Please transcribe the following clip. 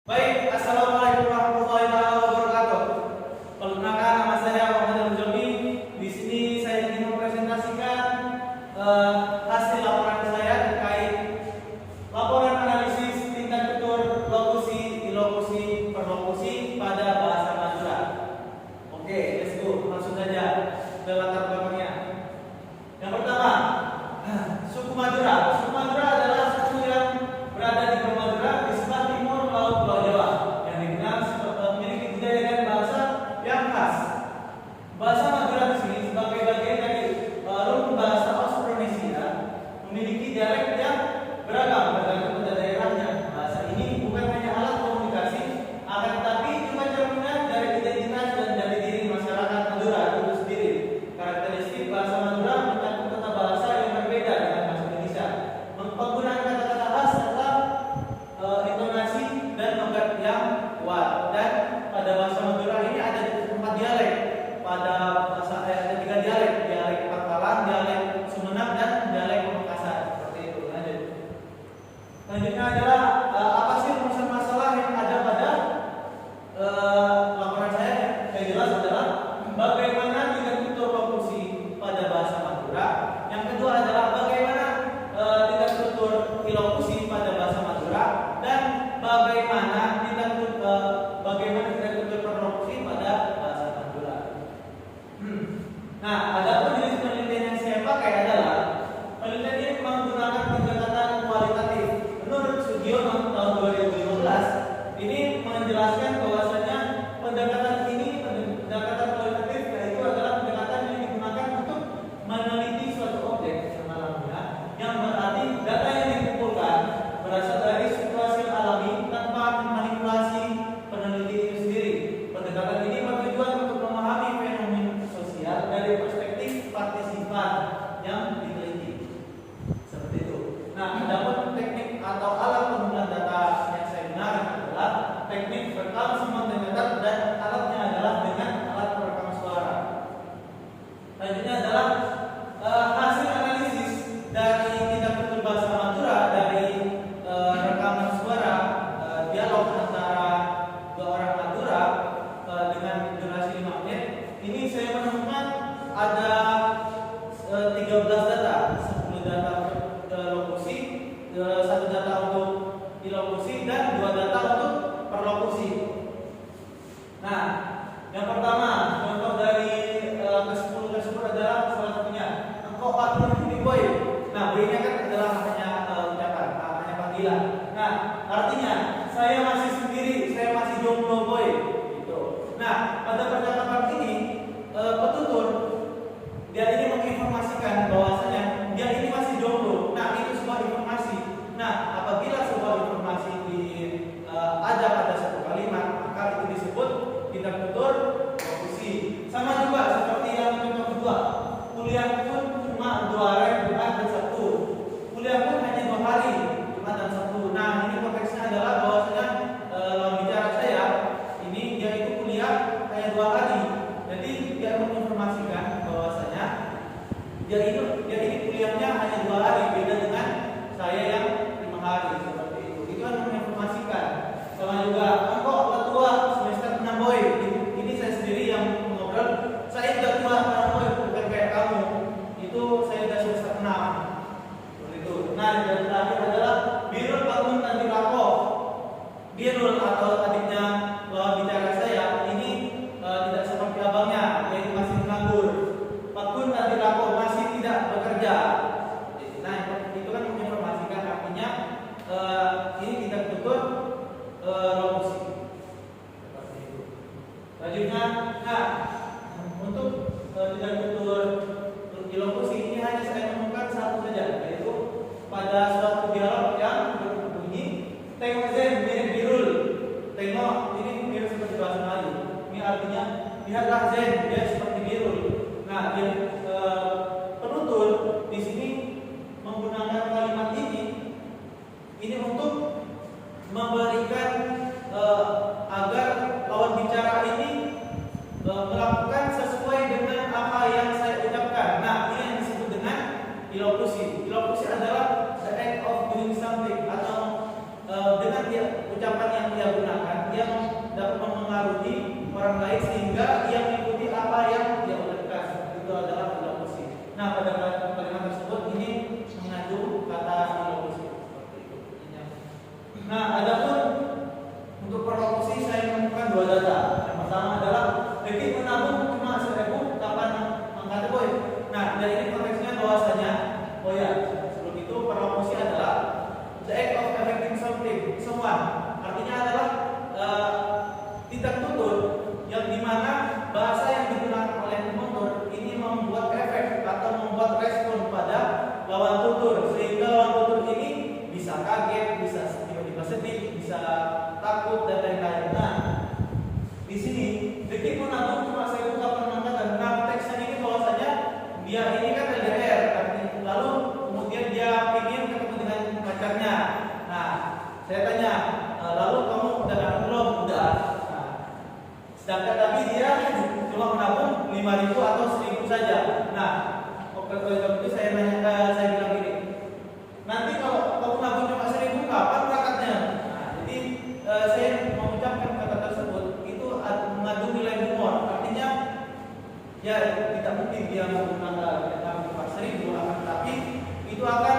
Baik, assalamualaikum warahmatullahi wabarakatuh. Perkenalkan, nama saya Muhammad Al-Jami. Di sini saya ingin mempresentasikan hasil laporan saya terkait laporan analisis tingkat tutur lokusi, ilokusi, perlokusi pada bahasa Madura. Oke, let's go. Langsung saja ke latar belakangnya. Yang pertama, suku Madura. Suku Madura adalah suku yang berada di Pulau Madura di sebelah timur laut Pulau Jawa, yang dikenal memiliki budaya dan bahasa yang khas. Bahasa Madura di sini sebagai bagian dari rukun bahasa Austronesia memiliki dialek yang beragam tergantung pada daerahnya. Bahasa ini bukan hanya alat komunikasi, akan tetapi juga cerminan dari identitas dan dari diri masyarakat Madura itu sendiri. Karakteristik bahasa Madura mencakup tata bahasa yang berbeda dengan bahasa Indonesia. Penggunaan kata-kata khas adalah intonasi dan logat yang kuat. Dan pada bahasa Madura ini ada 4 dialek. Pada bahasa ada 3 dialek: dialek Pangkalan, dialek Sumenep, dan dialek Pamekasan. Seperti itu. Lanjut. Selanjutnya adalah apa sih rumusan masalah yang ada pada laporan saya? Yang jelas adalah bagaimana tingkat tutur lokusi pada bahasa Madura. Yang kedua adalah bagaimana tingkat tutur ilokusi pada bahasa Madura, dan bagaimana tingkat tutur perlokusi pada bahasa Madura. Nah, ada jenis penelitian yang saya pakai adalah penelitian ini menggunakan pendekatan kualitatif. Menurut Sugiono tahun 2015 ini menjelaskan bahwasanya pendekatan kualitatif yaitu adalah pendekatan yang digunakan untuk meneliti suatu objek semalamnya, yang berarti data yang dikumpulkan berasal dari situasi alami tanpa manipulasi peneliti itu sendiri. Pendekatan ini bertujuan untuk memahami fenomena sosial dari perspektif partisipan yang diteliti. Seperti itu. Nah, adapun teknik atau alat penggunaan data yang saya gunakan adalah teknik rekam simultan dan alatnya adalah dengan alat perekam suara. Selanjutnya adalah hasil analisis dari tingkat tutur bahasa Madura dari rekaman suara dialog antara 2 orang Madura dengan durasi 5 menit. Ini saya menemukan ada 13 data, 10 data untuk lokusi, 1 data untuk ilokusi, dan 2 data untuk perlokusi. Nah, yang pertama, contoh dari ke-10 tersebut adalah salah satunya engkau patut ini boy. Nah, boy-nya kan adalah hanya ucapan, hanya panggilan. Nah, artinya saya masih sendiri, saya masih jomblo boy. Gitu. Nah, pada percakapan ini petutur dia ini menginformasikan bahwasanya dia ini masih jomblo. Nah, itu sebuah informasi. Nah, apabila sebuah informasi ada pada satu kalimat, maka itu disebut tingkat tutur lokusi. Sama juga seperti yang contoh kedua, kuliah pun cuma 2 hari Jumat dan Sabtu. Kuliah pun hanya 2 hari Jumat dan Sabtu. Nah, ini konteksnya adalah bahwasanya lawan bicara saya ini dia itu kuliah hanya 2 hari. Jadi dia menginformasikan bahwasanya dia ini kuliahnya hanya 2 hari, beda dengan saya yang 5 hari. Seperti itu. Itu yang menginformasikan. Sama juga engkau tua semester 6 boy. Ini saya sendiri yang mengobrol. Saya sudah tua boy, bukan kayak kamu. Itu saya sudah semester 6. Seperti itu. Nah, yang terakhir adalah birul bangun nanti rako. Birul atau adiknya lawan bicara saya ini tidak seperti abangnya, yaitu masih menganggur. Pakun nanti rako masih tidak bekerja. Nah, itu kan menginformasikan artinya ini tidak betul lokusi. Seperti itu. Selanjutnya, nah, untuk tidak betul ilokusi ini hanya saya temukan satu saja, yaitu pada suatu dialog yang berbunyi tengok Zen mirip birul. Tengok ini mirip seperti bahasa Melayu. Ini artinya lihatlah Zen dia seperti birul. Nah, penutur di sini menggunakan kalimat ini untuk memberikan agar lawan bicara ini melakukan sesuai dengan apa yang saya ucapkan. Nah, ini yang disebut dengan ilokusi. Ilokusi adalah the act of doing something, atau dengan ucapan yang dia gunakan. mempengaruhi orang lain sehingga ia mengikuti apa yang dia ucapkan. Itu adalah ilokusi. Nah, pada kalimat tersebut ini mengandung kata ilokusi seperti itu. Nah, adapun untuk perlokusi saya menemukan dua data. Yang pertama adalah Becky menabung cuma 1.000, kapan angkatnya boy? Nah, dari ini konteksnya bahwasanya, oh ya, sebelum itu perlokusi adalah the act of affecting something, someone. Artinya adalah tindak tutur yang dimana bahasa yang digunakan oleh penutur ini membuat efek atau membuat respon pada lawan tutur, sehingga lawan tutur ini bisa kaget, bisa tiba-tiba sedih, bisa takut dan lain-lain. Nah, di sini Becky menabung cuma 1.000 kapan angkatan. Nah, teksnya ini bahwasanya dia ini kan LDR, lalu kemudian dia ingin ketemu dengan pacarnya. Nah, saya tanya, lalu kamu udah kangen belum? Udah. Nah, sedangkan tapi dia cuma menabung 5.000 atau 1.000 saja. Nah, oke, kalau itu saya bilang gini, nanti kalau kamu nabung cuma 1.000, kapan berangkatnya? Nah, jadi saya mengucapkan kata tersebut itu mengandung nilai humor. Artinya, ya tidak mungkin dia menggunakan 1.000, tapi itu akan